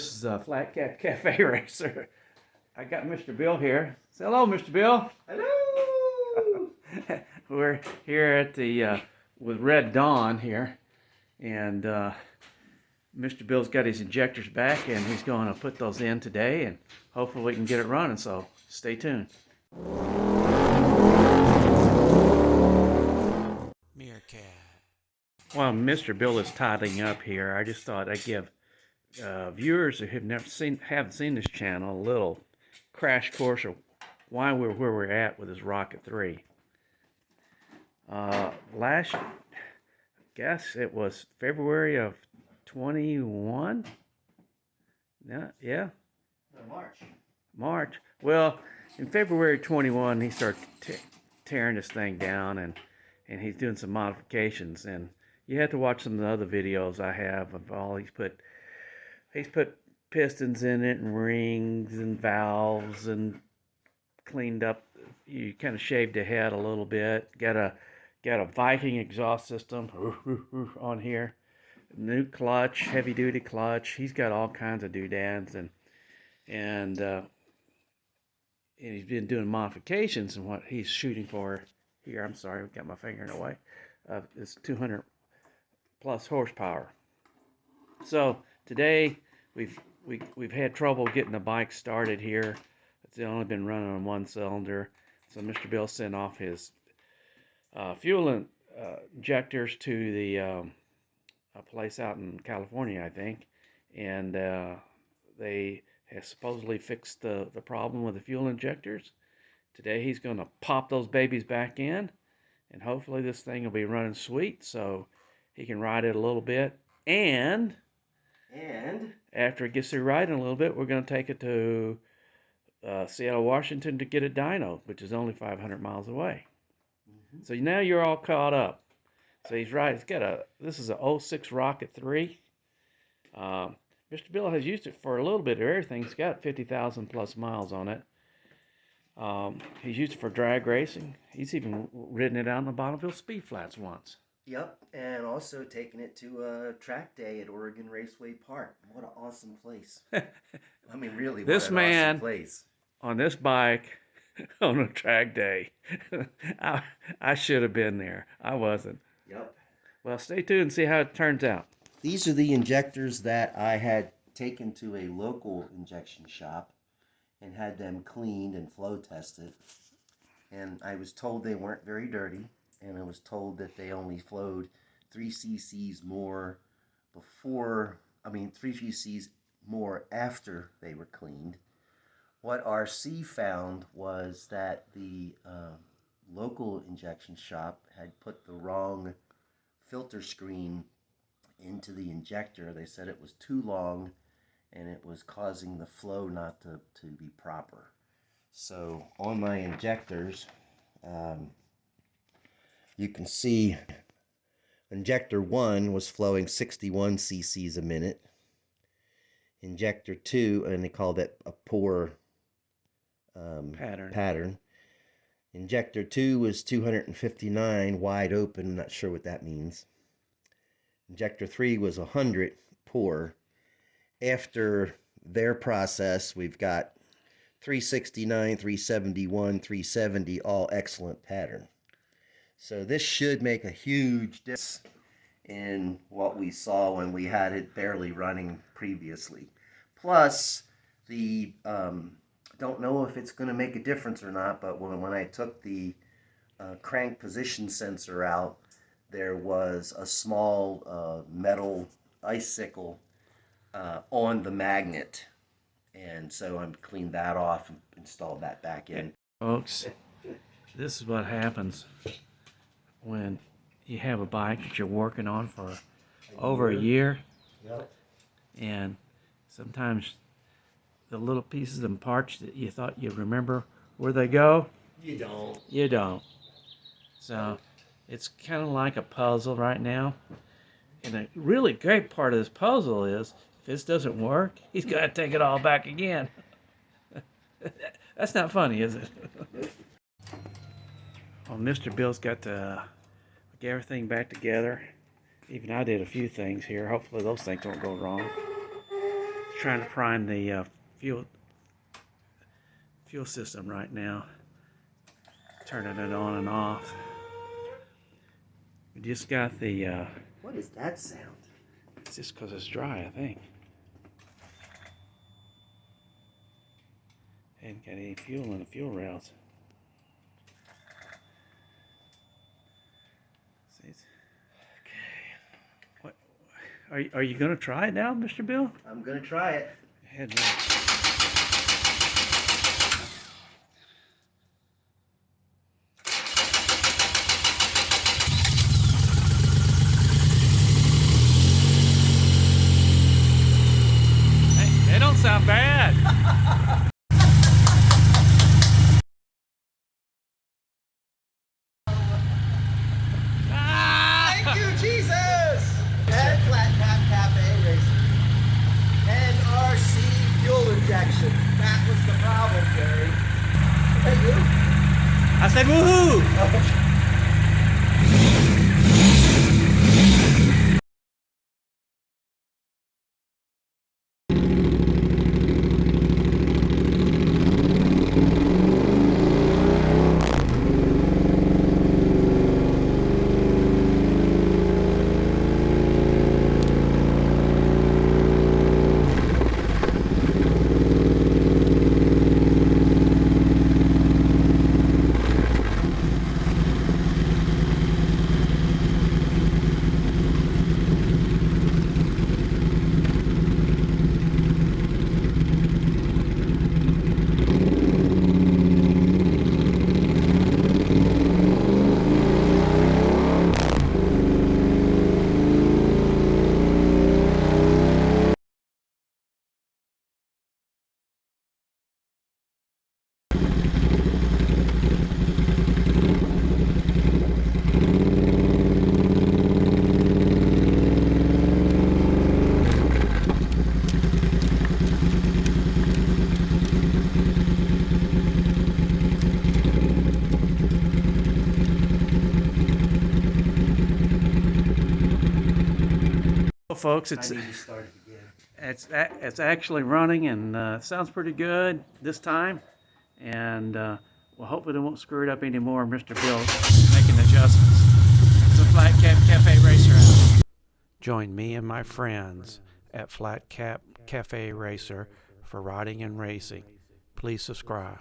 This is a Flat Cat Cafe Racer. I got Mr. Bill here. Say hello, Mr. Bill. Hello. We're here at the with Red Dawn here, and Mr. Bill's got his injectors back, and he's going to put those in today, and hopefully we can get it running. So stay tuned. Meerkat. While Mr. Bill is tidying up here, I just thought I'd give viewers who haven't seen this channel a little crash course of why we're where we're at with this Rocket 3. Last, I guess it was February of 21. Yeah. March. Well, in February 21, he started tearing this thing down, and he's doing some modifications. And you have to watch some of the other videos I have of all he's put pistons in it and rings and valves and cleaned up. You kind of shaved the head a little bit. Got a Viking exhaust system on here. New clutch, heavy duty clutch. He's got all kinds of doodads, and he's been doing modifications, and what he's shooting for here. I'm sorry, I've got my finger in the way. It's 200 plus horsepower. So today we've had trouble getting the bike started here. It's only been running on one cylinder. So Mr. Bill sent off his fuel injectors to the a place out in California, I think, and they have supposedly fixed the problem with the fuel injectors. Today he's going to pop those babies back in, and hopefully this thing will be running sweet so he can ride it a little bit. And after it gets through riding a little bit, we're going to take it to Seattle, Washington to get a dyno, which is only 500 miles away. Mm-hmm. So now you're all caught up. So he's right. He's got this is a 06 Rocket 3. Mr. Bill has used it for a little bit of everything. He's got 50,000 plus miles on it. He's used it for drag racing. He's even ridden it out on the Bonneville Speed Flats once. Yep, and also taking it to a track day at Oregon Raceway Park. What an awesome place. I mean, really, this what an man awesome place. On this bike on a track day. I should have been there. I wasn't. Yep. Well, stay tuned and see how it turns out. These are the injectors that I had taken to a local injection shop and had them cleaned and flow tested. And I was told they weren't very dirty. And I was told that they only flowed 3 cc's more before, 3 cc's more after they were cleaned. What RC found was that the local injection shop had put the wrong filter screen into the injector. They said it was too long and it was causing the flow not to be proper. So on my injectors, you can see injector 1 was flowing 61 cc's a minute. Injector 2, and they call that a poor pattern. Injector 2 was 259 wide open. Not sure what that means. Injector 3 was 100 poor. After their process, we've got 369, 371, 370, all excellent pattern. So this should make a huge difference in what we saw when we had it barely running previously. Plus, the don't know if it's going to make a difference or not, but when I took the crank position sensor out, there was a small metal icicle on the magnet. And so I cleaned that off and installed that back in. Folks, this is what happens when you have a bike that you're working on for over a year. Yep. And sometimes the little pieces and parts that you thought you'd remember where they go, you don't. You don't. So it's kind of like a puzzle right now. And a really great part of this puzzle is if this doesn't work, he's got to take it all back again. That's not funny, is it? Well, Mr. Bill's got to get everything back together. Even I did a few things here. Hopefully those things don't go wrong. trying to prime the fuel system right now. Turning it on and off. We just got the. What is that sound? It's just because it's dry, I think. Ain't got any fuel in the fuel rails. See, okay. What? Are you going to try it now, Mr. Bill? I'm gonna try it. Head They don't sound bad. Thank you, Jesus! And Flat Cap Cafe Racing. And RC fuel injection. That was the problem, Gary. Is that you? I said woohoo! Folks, it's I need to start it again. it's actually running and sounds pretty good this time, and well, hopefully they won't screw it up anymore. Mr. Bill's making adjustments. It's a Flat Cap Cafe Racer out. Join me and my friends at Flat Cap Cafe Racer for riding and racing. Please subscribe.